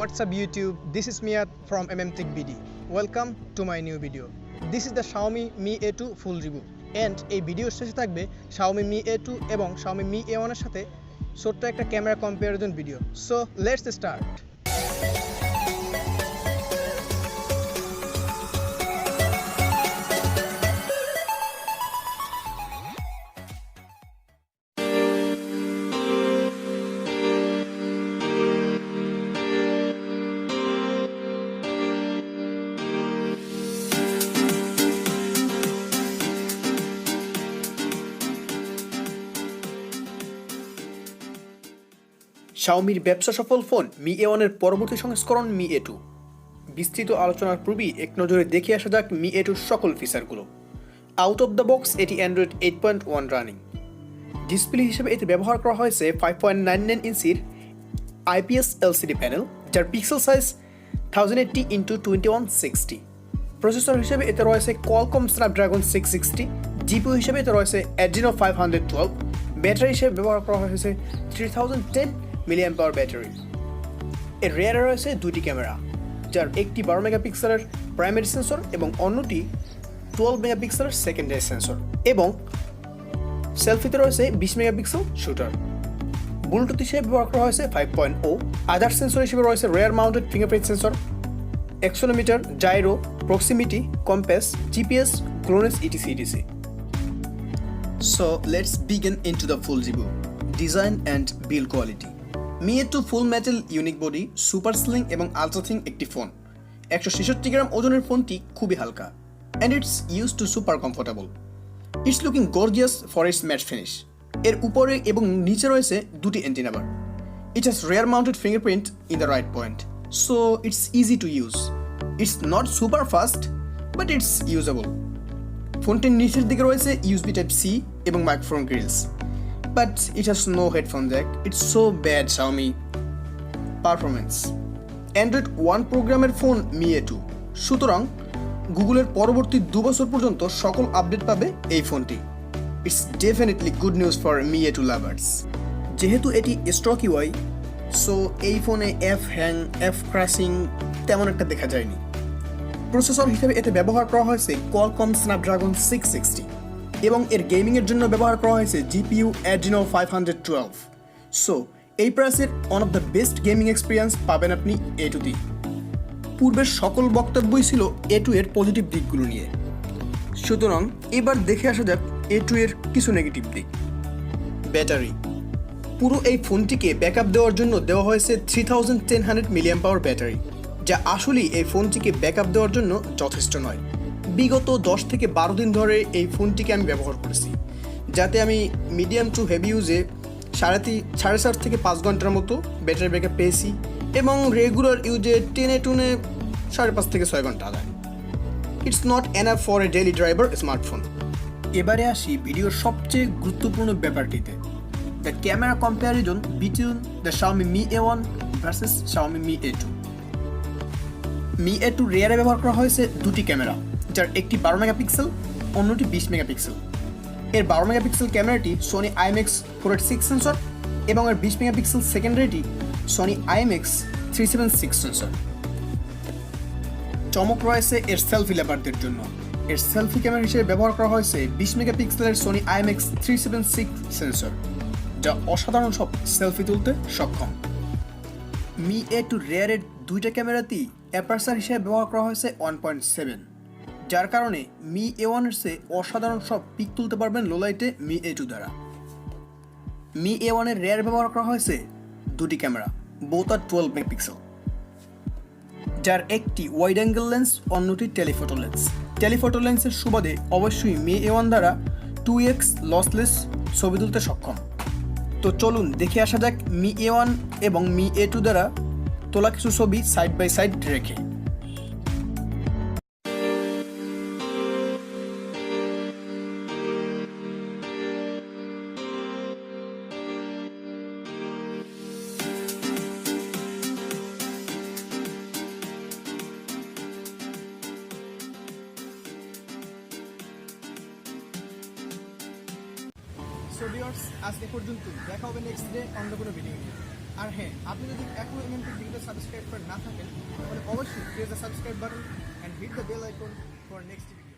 What's up YouTube? This is Mia from MMTech BD. Welcome to my new video. This is the Xiaomi Mi A2 full review and এই ভিডিওর শেষে থাকবে Xiaomi Mi A2 এবং Xiaomi Mi A1 এর সাথে ছোট্ট একটা camera comparison video. So let's start. শাওমির ব্যবসা সফল ফোন Mi A1 এর পরবর্তী সংস্করণ Mi A2। বিস্তৃত আলোচনার পূর্বেই এক নজরে দেখে আসা যাক Mi A2 সকল ফিচারগুলো। আউট অফ দ্য বক্স এটি অ্যান্ড্রয়েড 8.1 রানিং। ডিসপ্লে হিসেবে এতে ব্যবহার করা হয়েছে 5.99 ইঞ্চির IPS LCD প্যানেল, যার পিক্সেল সাইজ 1080x2160। প্রসেসর হিসেবে এতে রয়েছে Qualcomm Snapdragon 660, জিপিইউ হিসেবে এতে রয়েছে Adreno 512, ব্যাটারি হিসেবে ব্যবহার করা হয়েছে 3010 mAh ব্যাটারি। এর রিয়ারে রয়েছে দুটি ক্যামেরা, যার একটি 12 মেগাপিক্সেলের প্রাইমারি সেন্সর এবং অন্যটি 12 মেগাপিক্সেলের সেকেন্ডারি সেন্সর, এবং সেলফিতে রয়েছে 20 মেগাপিক্সেল শুটার। ব্লুটুথ হিসেবে ব্যবহার করা হয়েছে 5.0। আদার সেন্সর হিসেবে রয়েছে rear mounted fingerprint sensor, accelerometer, gyro, proximity, compass, GPS, ক্লোনেস, etc. So let's begin into the full review. Design and build quality. Mi A2 full metal unique body, super slim এবং ultra thin একটি phone. 166 গ্রাম ওজনের ফোনটি খুবই হালকা and it's used to super comfortable. It's looking gorgeous for its matte finish. এর উপরে এবং নিচে রয়েছে দুটি antenna bar. It has rear mounted fingerprint in the right point, so it's easy to use. It's not super fast, but it's usable. ফোনটির নিচের দিকে রয়েছে USB Type-C এবং microphone Grylls, but it has no headphone jack. It's so bad Xiaomi. Performance. Android 1 প্রোগ্রামের phone Mi A2, সুতরাং গুগলের পরবর্তী 2 বছর পর্যন্ত সকল আপডেট পাবে এই ফোনটি। It's definitely good news for Mi A2 lovers. যেহেতু এটি স্টক UI, সো এই ফোনে হ্যাং, ক্র্যাশিং তেমন একটা দেখা যায়নি। প্রসেসর হিসেবে এতে ব্যবহার করা হয়েছে Qualcomm Snapdragon 660 এবং এর গেমিংয়ের জন্য ব্যবহার করা হয়েছে জিপিইউ Adreno 512। সো এই প্রাইসের one of the best gaming experience পাবেন আপনি A2-তে। পূর্বের সকল বক্তব্যই ছিল A2 এর পজিটিভ দিকগুলো নিয়ে, সুতরাং এবার দেখে আসা যাক A2 এর কিছু নেগেটিভ দিক। ব্যাটারি। পুরো এই ফোনটিকে ব্যাকআপ দেওয়ার জন্য দেওয়া হয়েছে 3100 mAh ব্যাটারি, যা আসলেই এই ফোনটিকে ব্যাকআপ দেওয়ার জন্য যথেষ্ট নয়। বিগত 10 থেকে 12 দিন ধরে এই ফোনটিকে আমি ব্যবহার করেছি, যাতে আমি মিডিয়াম টু হেভি ইউজে 4.5 থেকে 5 ঘন্টার মতো ব্যাটারি ব্যাকআপ পেয়েছি, এবং রেগুলার ইউজে টেনে 5.5 থেকে 6 ঘন্টা আগায়। It's not enough for a daily driver smartphone. এবারে আসি ভিডিওর সবচেয়ে গুরুত্বপূর্ণ ব্যাপারটিতে, the camera comparison between the Xiaomi Mi A1 versus Xiaomi Mi A2। Mi A2 রিয়ারে ব্যবহার করা হয়েছে দুটি ক্যামেরা, যার একটি 12 মেগাপিক্সেল, অন্যটি 20 মেগাপিক্সেল। এর 12 মেগাপিক্সেল ক্যামেরাটি Sony IMX 486 সেন্সর এবং এর 20 মেগাপিক্সেল সেকেন্ডারিটি Sony IMX 376 সেন্সর। চমক রয়েছে এর সেলফি লাভারদের জন্য। এর সেলফি ক্যামেরা হিসেবে ব্যবহার করা হয়েছে 20 মেগাপিক্সেলের Sony IMX 376 সেন্সর, যা অসাধারণ সব সেলফি তুলতে সক্ষম। Mi A2 রিয়ারের দুইটা ক্যামেরাতেই অ্যাপারচার হিসেবে ব্যবহার করা হয়েছে 1.7, যার কারণে Mi A1 এর চেয়ে অসাধারণ সব পিক তুলতে পারবেন লো লাইটে Mi A2 দ্বারা। Mi A1 এর রিয়ার ব্যবহার করা হয়েছে দুটি ক্যামেরা, বোথ আর 12 মেগাপিক্সেল, যার একটি ওয়াইড অ্যাঙ্গেল লেন্স, অন্যটি টেলিফোটো লেন্স। টেলিফোটো লেন্সের সুবাদে অবশ্যই Mi A1 দ্বারা 2x লসলেস ছবি তুলতে সক্ষম। তো চলুন দেখে আসা যাক Mi A1 এবং Mi A2 দ্বারা তোলা কিছু ছবি সাইড বাই সাইড রেখে। সো ভিউয়ার্স, আজকে পর্যন্ত দেখা হবে নেক্সট ডে অন্য কোনো ভিডিও নিয়ে। আর হ্যাঁ, আপনি যদি এখনো এমএমটেক ভিডিওতে সাবস্ক্রাইব করে না থাকেন তাহলে অবশ্যই press the subscribe button and hit the bell icon for next video.